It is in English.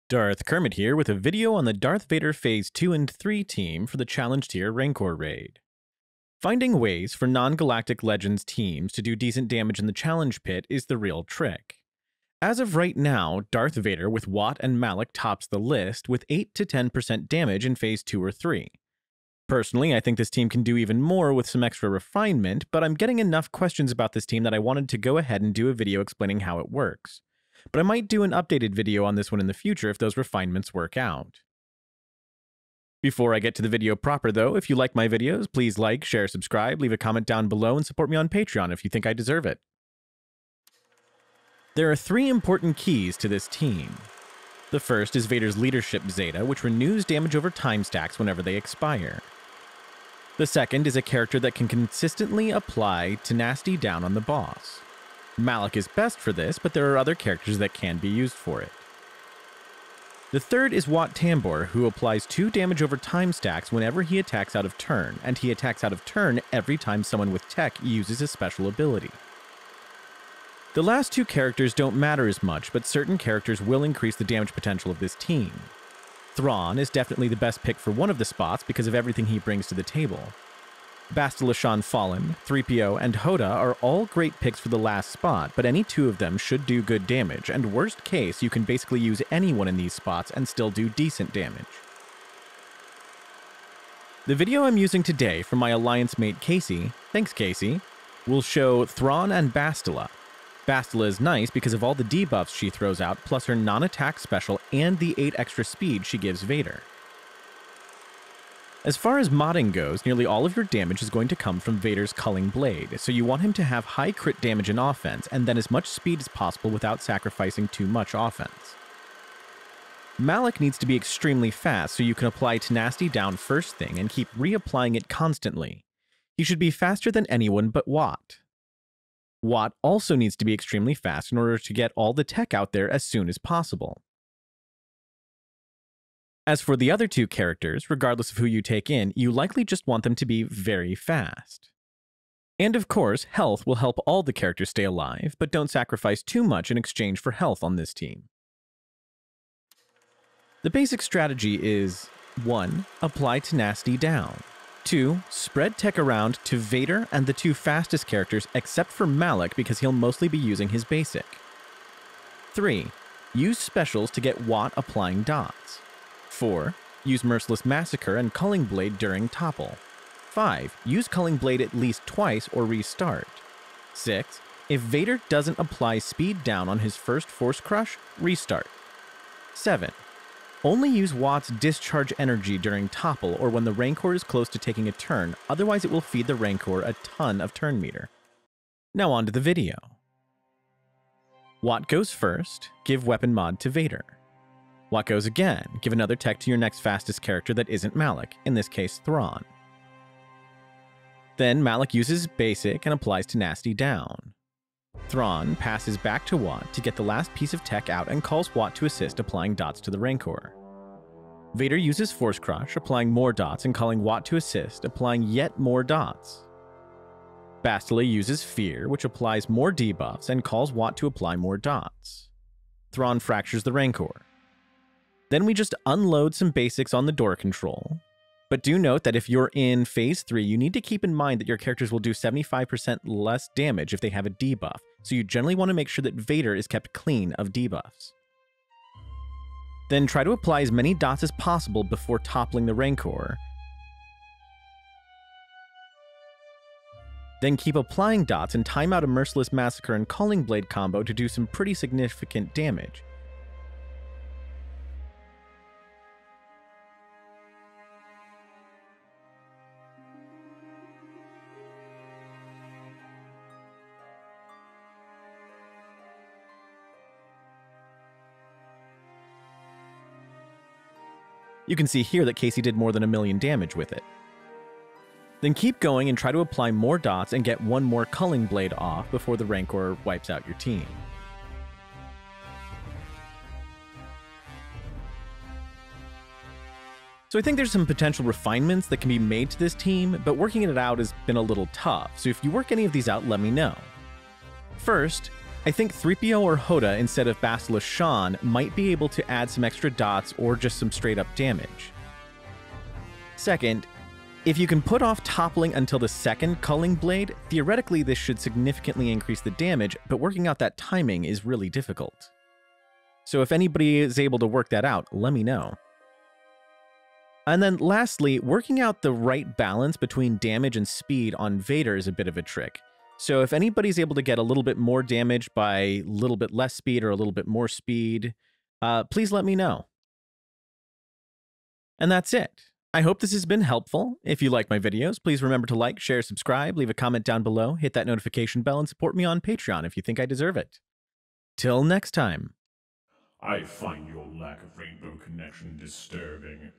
Darth Kermit here with a video on the Darth Vader Phase 2 and 3 team for the Challenge Tier Rancor raid. Finding ways for non-Galactic Legends teams to do decent damage in the Challenge Pit is the real trick. As of right now, Darth Vader with Wat and Malak tops the list with 8 to 10% damage in Phase 2 or 3. Personally, I think this team can do even more with some extra refinement, but I'm getting enough questions about this team that I wanted to go ahead and do a video explaining how it works. But I might do an updated video on this one in the future if those refinements work out. Before I get to the video proper though, if you like my videos, please like, share, subscribe, leave a comment down below, and support me on Patreon if you think I deserve it. There are 3 important keys to this team. The first is Vader's Leadership Zeta, which renews damage over time stacks whenever they expire. The second is a character that can consistently apply Tenacity down on the boss. Malak is best for this, but there are other characters that can be used for it. The third is Wat Tambor, who applies 2 damage over time stacks whenever he attacks out of turn, and he attacks out of turn every time someone with tech uses a special ability. The last 2 characters don't matter as much, but certain characters will increase the damage potential of this team. Thrawn is definitely the best pick for one of the spots because of everything he brings to the table. Bastila Fallen, 3PO, and Hoda are all great picks for the last spot, but any 2 of them should do good damage, and worst case, you can basically use anyone in these spots and still do decent damage. The video I'm using today from my alliance mate Casey, thanks Casey, will show Thrawn and Bastila. Bastila is nice because of all the debuffs she throws out, plus her non-attack special and the 8 extra speed she gives Vader. As far as modding goes, nearly all of your damage is going to come from Vader's Culling Blade, so you want him to have high crit damage in offense and then as much speed as possible without sacrificing too much offense. Malak needs to be extremely fast so you can apply Tenacity down first thing and keep reapplying it constantly. He should be faster than anyone but Wat. Wat also needs to be extremely fast in order to get all the tech out there as soon as possible. As for the other 2 characters, regardless of who you take in, you likely just want them to be very fast. And of course, health will help all the characters stay alive, but don't sacrifice too much in exchange for health on this team. The basic strategy is 1. Apply Tenacity down. 2. Spread tech around to Vader and the 2 fastest characters except for Malak because he'll mostly be using his basic. 3. Use specials to get Wat applying dots. 4. Use Merciless Massacre and Culling Blade during topple. 5. Use Culling Blade at least twice or restart. 6. If Vader doesn't apply speed down on his first Force Crush, restart. 7. Only use Wat's Discharge Energy during topple or when the Rancor is close to taking a turn, otherwise it will feed the Rancor a ton of turn meter. Now on to the video. Wat goes first, give weapon mod to Vader. Wat goes again, give another tech to your next fastest character that isn't Malak, in this case Thrawn. Then Malak uses basic and applies Tenacity down. Thrawn passes back to Wat to get the last piece of tech out and calls Wat to assist applying dots to the Rancor. Vader uses Force Crush, applying more dots and calling Wat to assist, applying yet more dots. Bastila uses Fear, which applies more debuffs and calls Wat to apply more dots. Thrawn fractures the Rancor. Then we just unload some basics on the door control. But do note that if you're in Phase 3, you need to keep in mind that your characters will do 75% less damage if they have a debuff, so you generally want to make sure that Vader is kept clean of debuffs. Then try to apply as many dots as possible before toppling the Rancor. Then keep applying dots and time out a Merciless Massacre and Culling Blade combo to do some pretty significant damage. You can see here that Casey did more than 1 million damage with it. Then keep going and try to apply more dots and get 1 more Culling Blade off before the Rancor wipes out your team. So I think there's some potential refinements that can be made to this team, but working it out has been a little tough, so if you work any of these out, let me know. First, I think 3PO or Hoda instead of Basilisk Shan might be able to add some extra dots or just some straight up damage. Second, if you can put off toppling until the second culling blade, theoretically this should significantly increase the damage, but working out that timing is really difficult. So if anybody is able to work that out, let me know. And then lastly, working out the right balance between damage and speed on Vader is a bit of a trick. So if anybody's able to get a little bit more damage by a little bit less speed or a little bit more speed, please let me know. And that's it. I hope this has been helpful. If you like my videos, please remember to like, share, subscribe, leave a comment down below, hit that notification bell, and support me on Patreon if you think I deserve it. Till next time. I find your lack of rainbow connection disturbing.